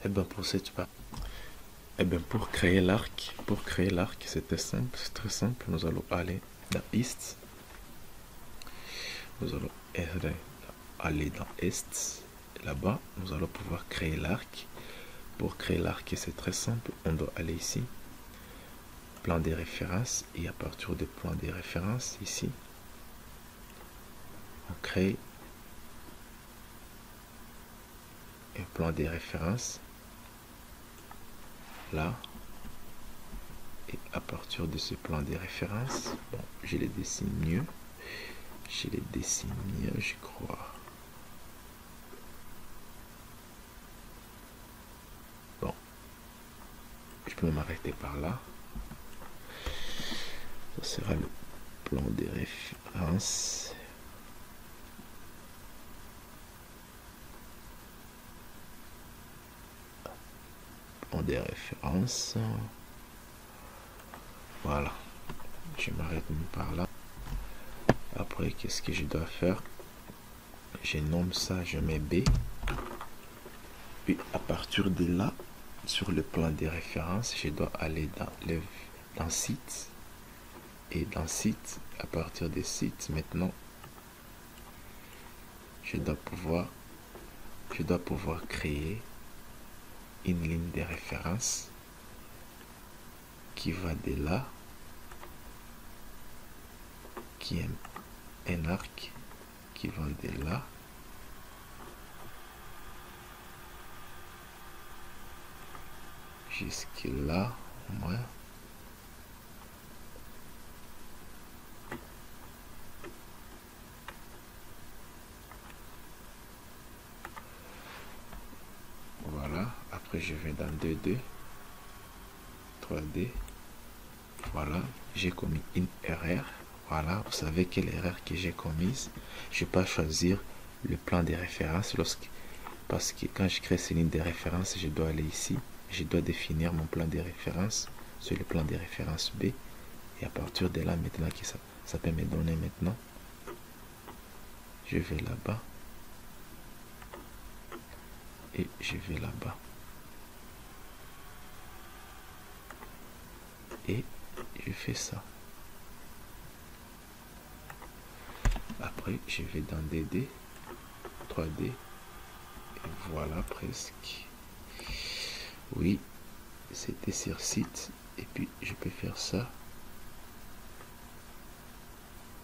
Et bien pour cette partie, pour créer l'arc, c'était simple, c'est très simple. Nous allons aller dans East. Nous allons aller dans Est. Là-bas, nous allons pouvoir créer l'arc. Pour créer l'arc, c'est très simple. On doit aller ici, plan des références, et à partir du plan des références, ici, on crée un plan des références. Là, et à partir de ce plan des références, bon, je les dessine mieux. Je crois. Bon, je peux m'arrêter par là. Ça sera le plan des références. Plan des références. Voilà. Je m'arrête même par là. Après, qu'est-ce que je dois faire? Je nomme ça, je mets B. Puis à partir de là, sur le plan des références, je dois aller dans site. Et dans site, à partir des sites, maintenant, je dois pouvoir créer une ligne de référence qui va de là, qui est un arc qui va de là jusque là, au moins. Voilà, après je vais dans 2D, 3D. Voilà, j'ai commis une erreur. Voilà, vous savez quelle erreur que j'ai commise. Je ne vais pas choisir le plan de référence parce que quand je crée ces lignes de référence, je dois aller ici. Je dois définir mon plan de référence sur le plan de référence B. Et à partir de là, maintenant que ça peut me donner maintenant, je vais là-bas. Et je vais là-bas. Et je fais ça. Après, je vais dans 2D, 3D. Et voilà presque. Oui, c'était sur site. Et puis, je peux faire ça.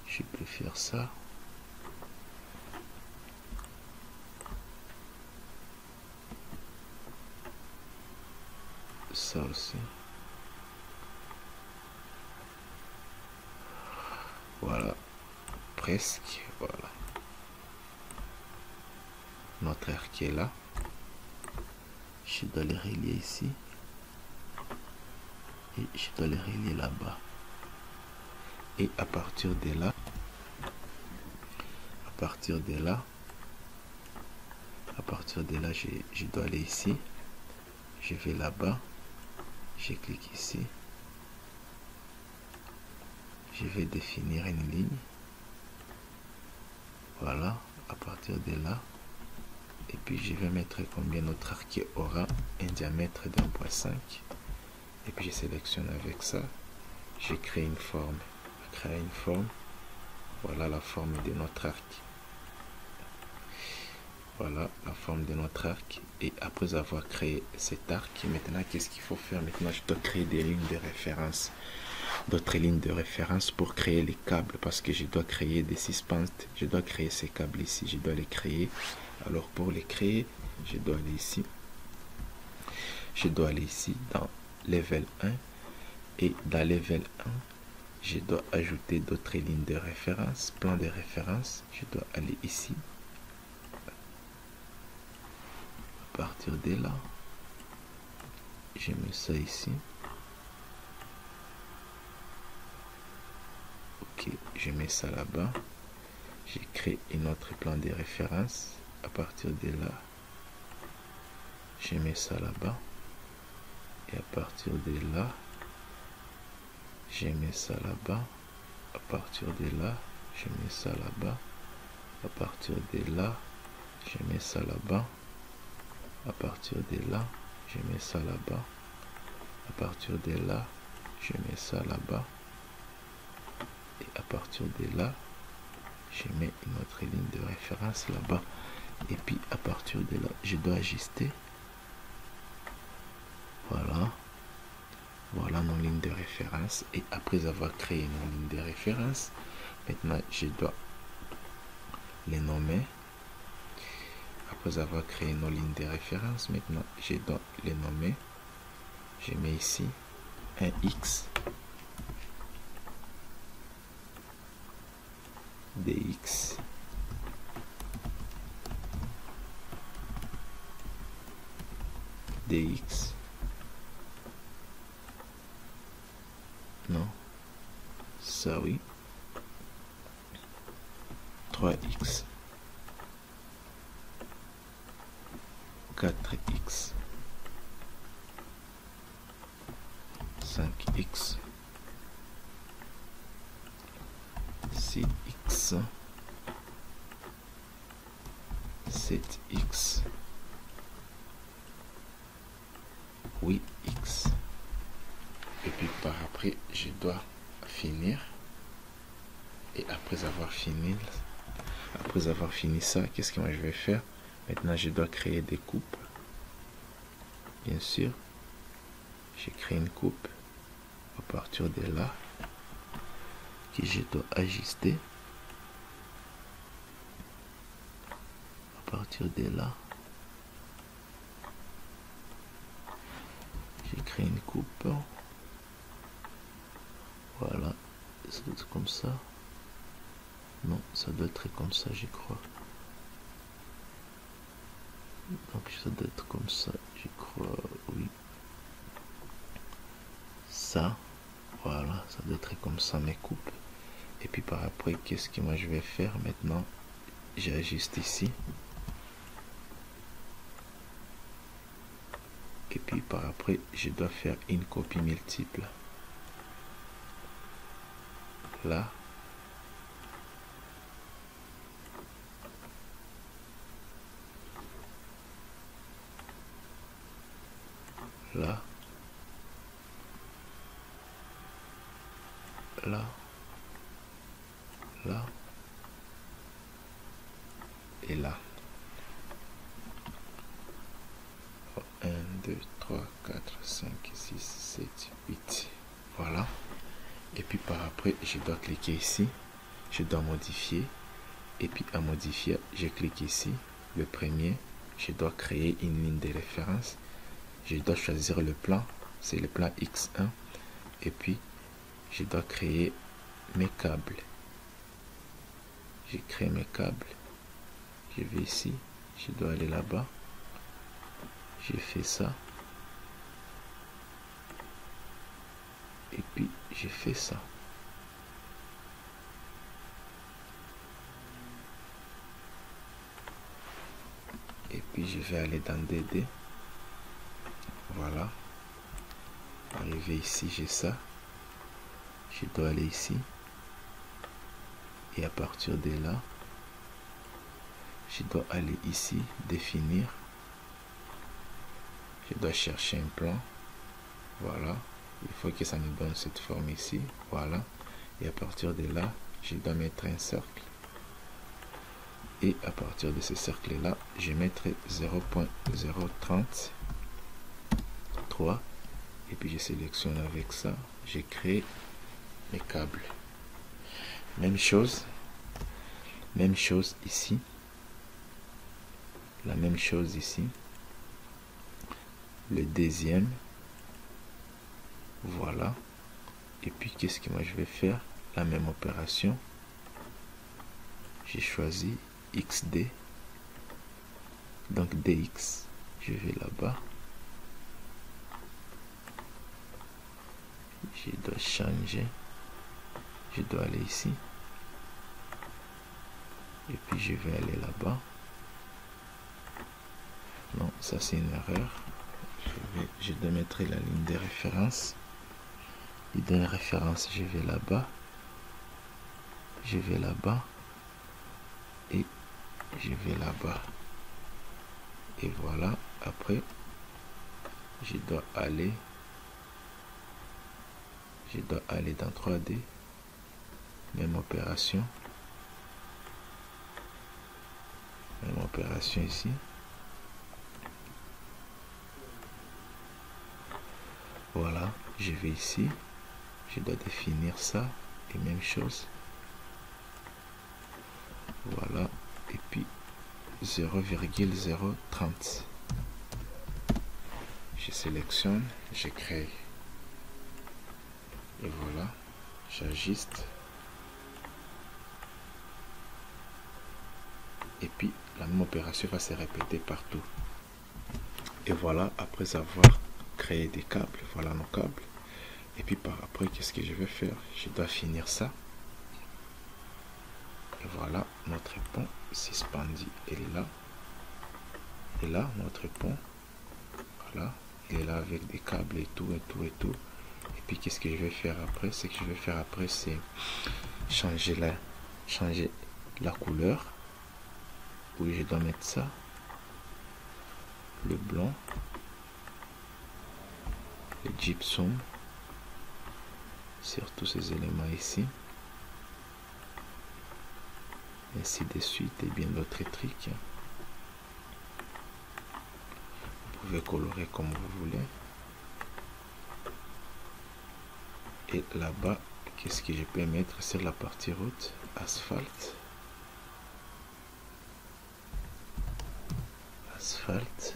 Je peux faire ça. Ça aussi. Voilà. Presque. Voilà. Notre arc est là. Je dois le relier ici. Et je dois le relier là-bas. Et à partir de là, je dois aller ici. Je vais là-bas. Je clique ici. Je vais définir une ligne. Voilà, à partir de là. Et puis je vais mettre combien notre arc aura un diamètre de 1.5. Et puis je sélectionne avec ça. Je crée une forme. Voilà la forme de notre arc. Voilà la forme de notre arc. Et après avoir créé cet arc, maintenant qu'est-ce qu'il faut faire? Maintenant je dois créer des lignes de référence. D'autres lignes de référence pour créer les câbles, parce que je dois créer des suspentes. Je dois créer ces câbles ici. Je dois les créer. Alors pour les créer, je dois aller ici. Je dois aller ici dans level 1. Et dans level 1, je dois ajouter d'autres lignes de référence, plan de référence. Je dois aller ici. À partir de là, je mets ça ici. Ok, je mets ça là-bas. Je crée un autre plan de référence. À partir de là, je mets ça là-bas. Et à partir de là, je mets ça là-bas. À partir de là, je mets ça là-bas. À partir de là, je mets ça là-bas. À partir de là, je mets ça là-bas. À partir de là, je mets ça là-bas. Et à partir de là, je mets une autre ligne de référence là-bas. Et puis à partir de là, je dois ajuster. Voilà. Voilà nos lignes de référence. Et après avoir créé nos lignes de référence, maintenant je dois les nommer. Après avoir créé nos lignes de référence, maintenant je dois les nommer. Je mets ici un X, DX, DX, non, ça oui, 3X, 4X, 5X, 6X, 7X, 8X. Et puis par après, je dois finir. Et après avoir fini ça, qu'est-ce que moi je vais faire? Maintenant, je dois créer des coupes. Bien sûr, j'ai créé une coupe à partir de là que je dois ajuster. À partir de là, j'ai créé une coupe. Voilà, ça doit être comme ça. Non, ça doit être comme ça, je crois. Donc ça doit être comme ça, je crois, oui. Ça, voilà, ça doit être comme ça mes coupes. Et puis par après, qu'est-ce que moi je vais faire maintenant? J'ajuste ici. Et puis par après, je dois faire une copie multiple. Là. Là. Là. Là. Et là. 1, 2, 3, 4, 5, 6, 7, 8. Voilà. Et puis par après, je dois cliquer ici. Je dois modifier. Et puis à modifier, je clique ici. Le premier, je dois créer une ligne de référence. Je dois choisir le plan. C'est le plan X1. Et puis, je dois créer mes câbles. Je crée mes câbles. Je vais ici. Je dois aller là-bas. Je fais ça. Et puis, je fais ça. Et puis, je vais aller dans DD. Voilà. Arrivé ici, j'ai ça. Je dois aller ici. Et à partir de là, je dois aller ici, définir. Je dois chercher un plan. Voilà. Il faut que ça me donne cette forme ici. Voilà. Et à partir de là, je dois mettre un cercle. Et à partir de ce cercle-là, je mettrai 0.033. Et puis je sélectionne avec ça. Je crée mes câbles. Même chose ici. La même chose ici. Le deuxième. Voilà. Et puis qu'est-ce que moi je vais faire? La même opération. J'ai choisi XD. Donc DX. Je vais là-bas. Je dois changer. Je dois aller ici. Et puis je vais aller là-bas. Non, ça c'est une erreur. Je dois mettre la ligne de référence. Ligne de référence, je vais là-bas. Je vais là-bas. Et je vais là-bas. Et voilà, après, je dois aller dans 3D, même opération ici. Voilà, je vais ici, je dois définir ça et même chose. Voilà, et puis 0,030. Je sélectionne, je crée. Et voilà, j'ajuste. Et puis la même opération va se répéter partout. Et voilà, après avoir créé des câbles, voilà nos câbles. Et puis par après, qu'est-ce que je vais faire? Je dois finir ça. Et voilà, notre pont suspendu, il est là. Et là, notre pont, voilà, il est là avec des câbles et tout, et tout, et tout. Et puis qu'est-ce que je vais faire après? Ce que je vais faire après, c'est changer la couleur. Oui, je dois mettre ça. Le blanc. Le gypsum. Sur tous ces éléments ici. Ainsi de suite et bien d'autres trucs. Vous pouvez colorer comme vous voulez. Et là-bas, qu'est-ce que je peux mettre sur la partie route? Asphalte. Asphalte.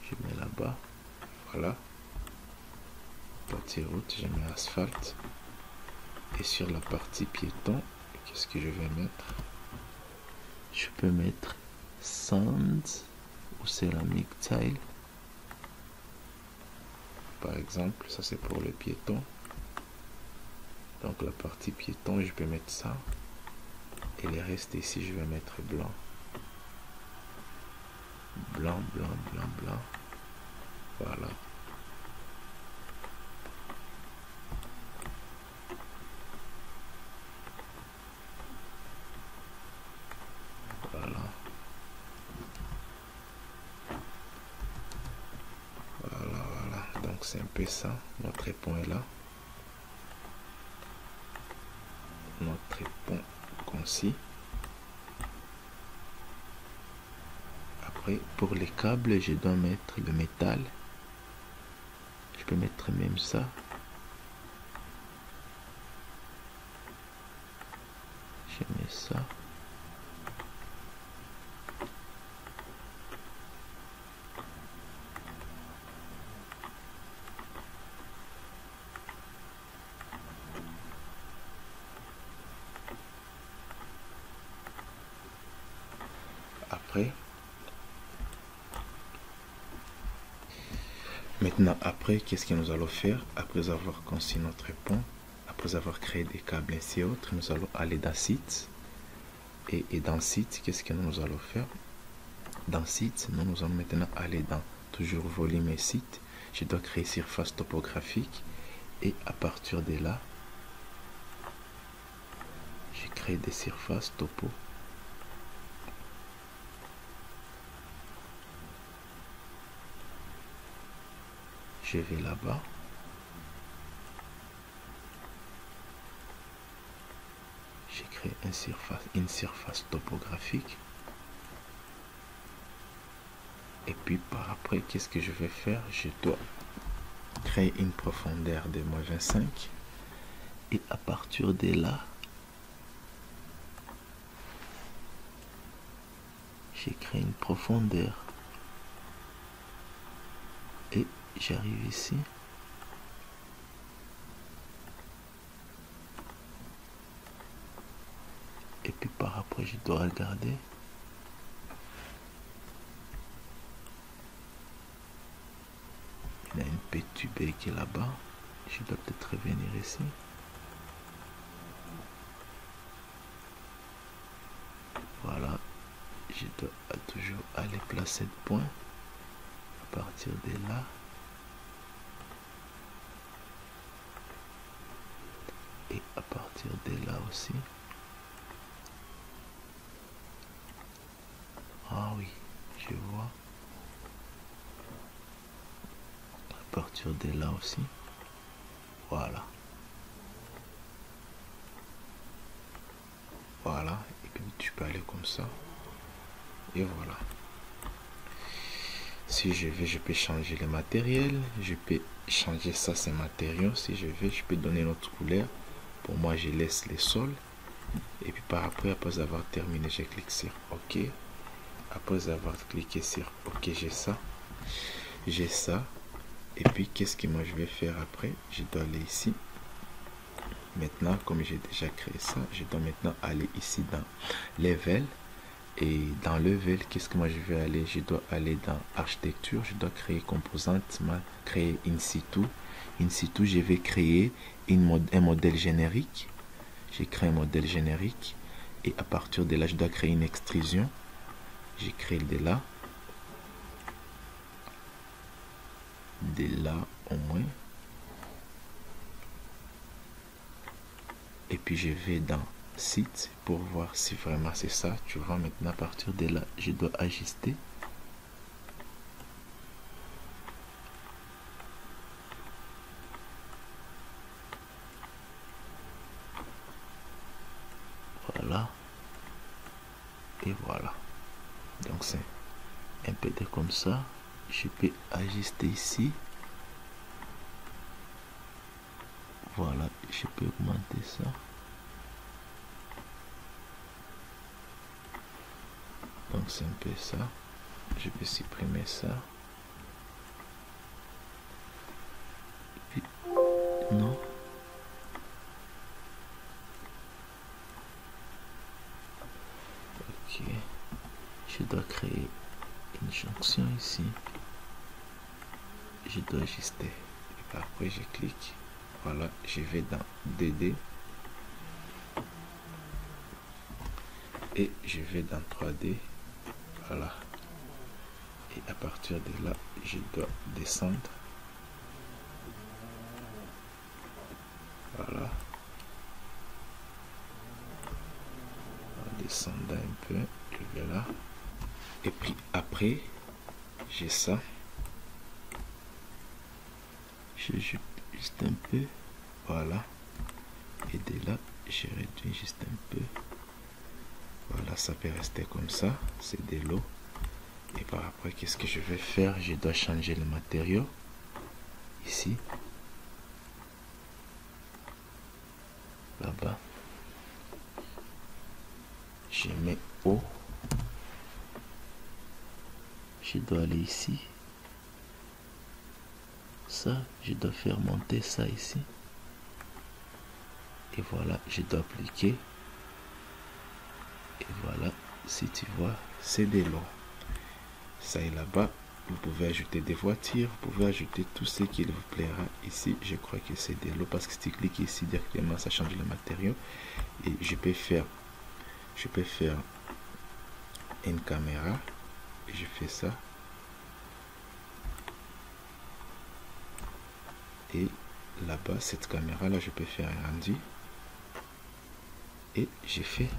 Je mets là-bas. Voilà. Partie route, je mets asphalte. Et sur la partie piéton, qu'est-ce que je vais mettre? Je peux mettre sand ou céramique tile. Par exemple, ça c'est pour le piéton. Donc la partie piéton, je peux mettre ça. Et le reste ici, je vais mettre blanc. Blanc, blanc, blanc, blanc. Voilà. Voilà. Voilà, voilà. Donc c'est un peu ça. Notre pont est là. Notre pont concis. Après, pour les câbles, je dois mettre le métal. Je peux mettre même ça. Je mets ça. Après, maintenant, après, qu'est-ce que nous allons faire? Après avoir conçu notre pont, après avoir créé des câbles ainsi et autres, nous allons aller dans site. Et dans site, qu'est-ce que nous allons faire? Dans site, nous allons maintenant aller dans toujours volume et site. Je dois créer surface topographique. Et à partir de là, je crée des surfaces topo. Je vais là-bas. Je crée une surface topographique. Et puis par après, qu'est-ce que je vais faire? Je dois créer une profondeur de moins 25. Et à partir de là, j'ai créé une profondeur. Et j'arrive ici. Et puis par après, je dois regarder. Il y a une petite baie qui est là-bas. Je dois peut-être revenir ici. Voilà. Je dois toujours aller placer de point. À partir de là. Et à partir de là aussi. Ah oui, je vois. partir de là aussi. Voilà. Voilà. Et puis tu peux aller comme ça. Et voilà. Si je veux, je peux changer le matériel. Je peux changer ça, ces matériaux. Si je veux, je peux donner une autre couleur. Pour moi, je laisse le sol. Et puis par après avoir terminé, je clique sur OK. Après avoir cliqué sur OK, j'ai ça. J'ai ça. Et puis, qu'est-ce que moi je vais faire après? Je dois aller ici. Maintenant, comme j'ai déjà créé ça, je dois maintenant aller ici dans Level. Et dans Level, qu'est-ce que moi je vais aller? Je dois aller dans Architecture. Je dois créer Composante, créer In situ. In situ, je vais créer un modèle générique. J'ai créé un modèle générique. Et à partir de là, je dois créer une extrusion. J'ai créé de là. De là au moins. Et puis je vais dans Site pour voir si vraiment c'est ça. Tu vois, maintenant à partir de là, je dois ajuster. Voilà. Et voilà. Donc c'est un peu de comme ça. Je peux ajuster ici. Voilà, je peux augmenter ça. Donc c'est un peu ça. Je peux supprimer ça. Et puis, non. Ok. Je dois créer une jonction ici. Je dois ajuster. Et après je clique. Voilà, je vais dans 2D. Et je vais dans 3D. Voilà. Et à partir de là, je dois descendre. Voilà. En descendant un peu, je vais là. Et puis après, j'ai ça. Je joue juste un peu. Voilà. Et de là, je réduis juste un peu. Voilà, ça peut rester comme ça. C'est de l'eau. Et par après, qu'est-ce que je vais faire? Je dois changer le matériau. Ici. Là-bas. Je mets haut. Je dois aller ici. Ça, je dois faire monter ça ici. Et voilà, je dois appliquer. Et voilà, si tu vois, c'est de l'eau. Ça est là-bas. Vous pouvez ajouter des voitures. Vous pouvez ajouter tout ce qui vous plaira. Ici, je crois que c'est de l'eau. Parce que si tu cliques ici directement, ça change le matériau. Et je peux faire une caméra. Et je fais ça. Et là-bas, cette caméra là, je peux faire un rendu. Et j'ai fait.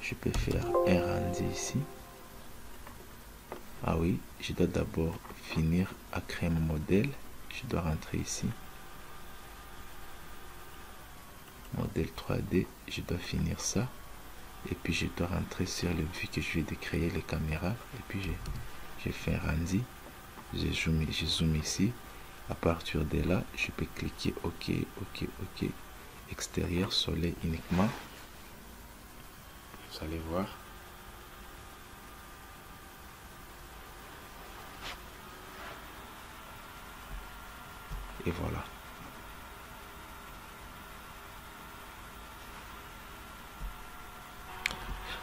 Je peux faire un rendu ici. Ah oui, je dois d'abord finir à créer mon modèle. Je dois rentrer ici. Modèle 3D, je dois finir ça. Et puis je dois rentrer sur le vu que je vais de créer les caméras. Et puis j'ai fait un rendu. Je zoome ici. À partir de là, je peux cliquer OK, OK, OK. Extérieur, soleil uniquement. Vous allez voir. Et voilà.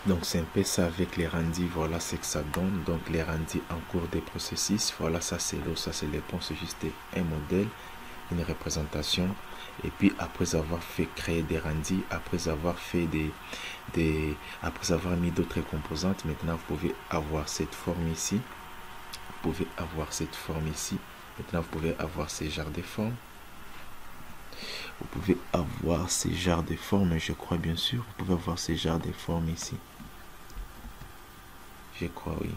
Donc c'est un peu ça avec les rendus. Voilà ce que ça donne. Donc les rendus en cours des processus. Voilà, ça c'est l'eau, ça c'est les ponts. C'est juste un modèle, une représentation. Et puis après avoir fait créer des rendus, après avoir fait après avoir mis d'autres composantes, maintenant vous pouvez avoir cette forme ici. Vous pouvez avoir cette forme ici. Maintenant vous pouvez avoir ces genres de formes. Vous pouvez avoir ces genres de formes, je crois bien sûr. Vous pouvez avoir ces genres de formes ici. Je crois, oui.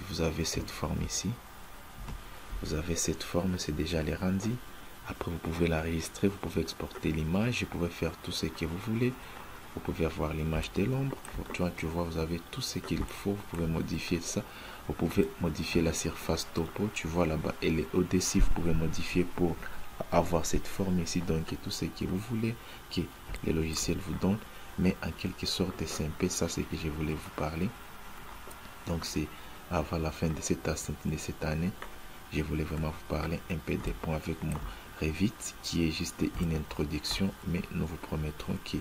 vous avez cette forme ici. Vous avez cette forme, c'est déjà les rendus. Après, vous pouvez l'enregistrer, vous pouvez exporter l'image, vous pouvez faire tout ce que vous voulez. Vous pouvez avoir l'image de l'ombre. Tu vois, vous avez tout ce qu'il faut. Vous pouvez modifier ça. Vous pouvez modifier la surface topo. Tu vois là-bas, elle est au-dessus. Vous pouvez modifier pour avoir cette forme ici. Donc, tout ce que vous voulez que le logiciel vous donne. Mais en quelque sorte, c'est un peu ça, ce que je voulais vous parler. Donc, c'est avant la fin de cette année. Je voulais vraiment vous parler un peu des points avec mon Revit, qui est juste une introduction. Mais nous vous promettrons que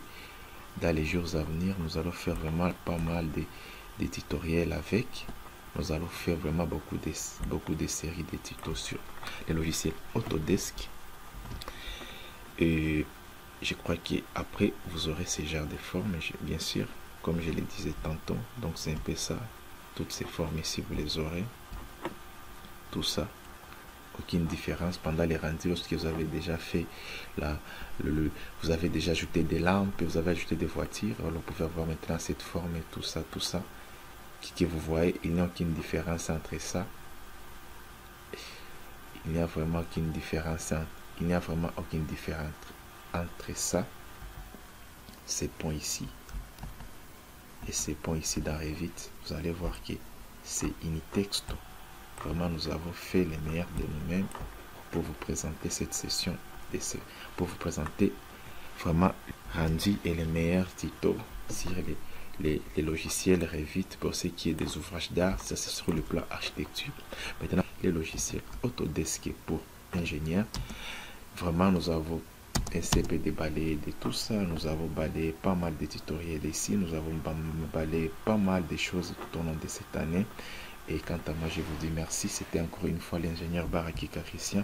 dans les jours à venir, nous allons faire vraiment pas mal de tutoriels avec. Nous allons faire vraiment beaucoup de séries de tutos sur les logiciels Autodesk. Et je crois qu'après, vous aurez ce genre de formes, bien sûr, comme je le disais tantôt. Donc, c'est un peu ça. Toutes ces formes ici, vous les aurez. Tout ça. Aucune différence pendant les rendus lorsque vous avez déjà fait vous avez déjà ajouté des lampes, vous avez ajouté des voitures. Alors vous pouvez avoir maintenant cette forme et tout ça que vous voyez. Il n'y a aucune différence entre ça. Il n'y a vraiment aucune différence. Il n'y a vraiment aucune différence entre ça, ces points ici et ces points ici dans Revit. Vous allez voir que c'est une texte. Vraiment, nous avons fait le meilleur de nous-mêmes pour vous présenter cette session, pour vous présenter vraiment rendu et les meilleurs tutos sur les logiciels Revit pour ce qui est des ouvrages d'art. Ça, c'est sur le plan architecture. Maintenant, les logiciels Autodesk pour ingénieurs. Vraiment, nous avons un CP de balayer de tout ça. Nous avons balayé pas mal de tutoriels ici. Nous avons balayé pas mal de choses tout au long de cette année. Et quant à moi, je vous dis merci. C'était encore une fois l'ingénieur Baraki Christian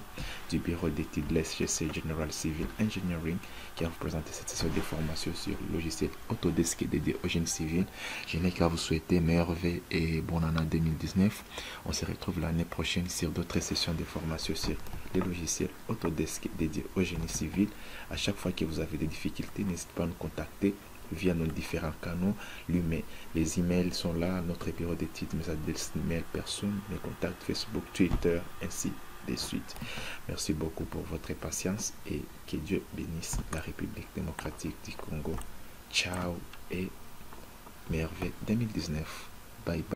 du bureau d'études de l'SGC General Civil Engineering qui a vous présenté cette session de formation sur le logiciel Autodesk dédié au génie civil. Je n'ai qu'à vous souhaiter meilleure vie et bonne année 2019. On se retrouve l'année prochaine sur d'autres sessions de formation sur les logiciels Autodesk dédiés au génie civil. À chaque fois que vous avez des difficultés, n'hésitez pas à nous contacter via nos différents canaux. Les emails sont là, notre bureau d'études, mes adresses email personne, mes contacts Facebook, Twitter, ainsi de suite. Merci beaucoup pour votre patience et que Dieu bénisse la République démocratique du Congo. Ciao et merveille 2019. Bye bye.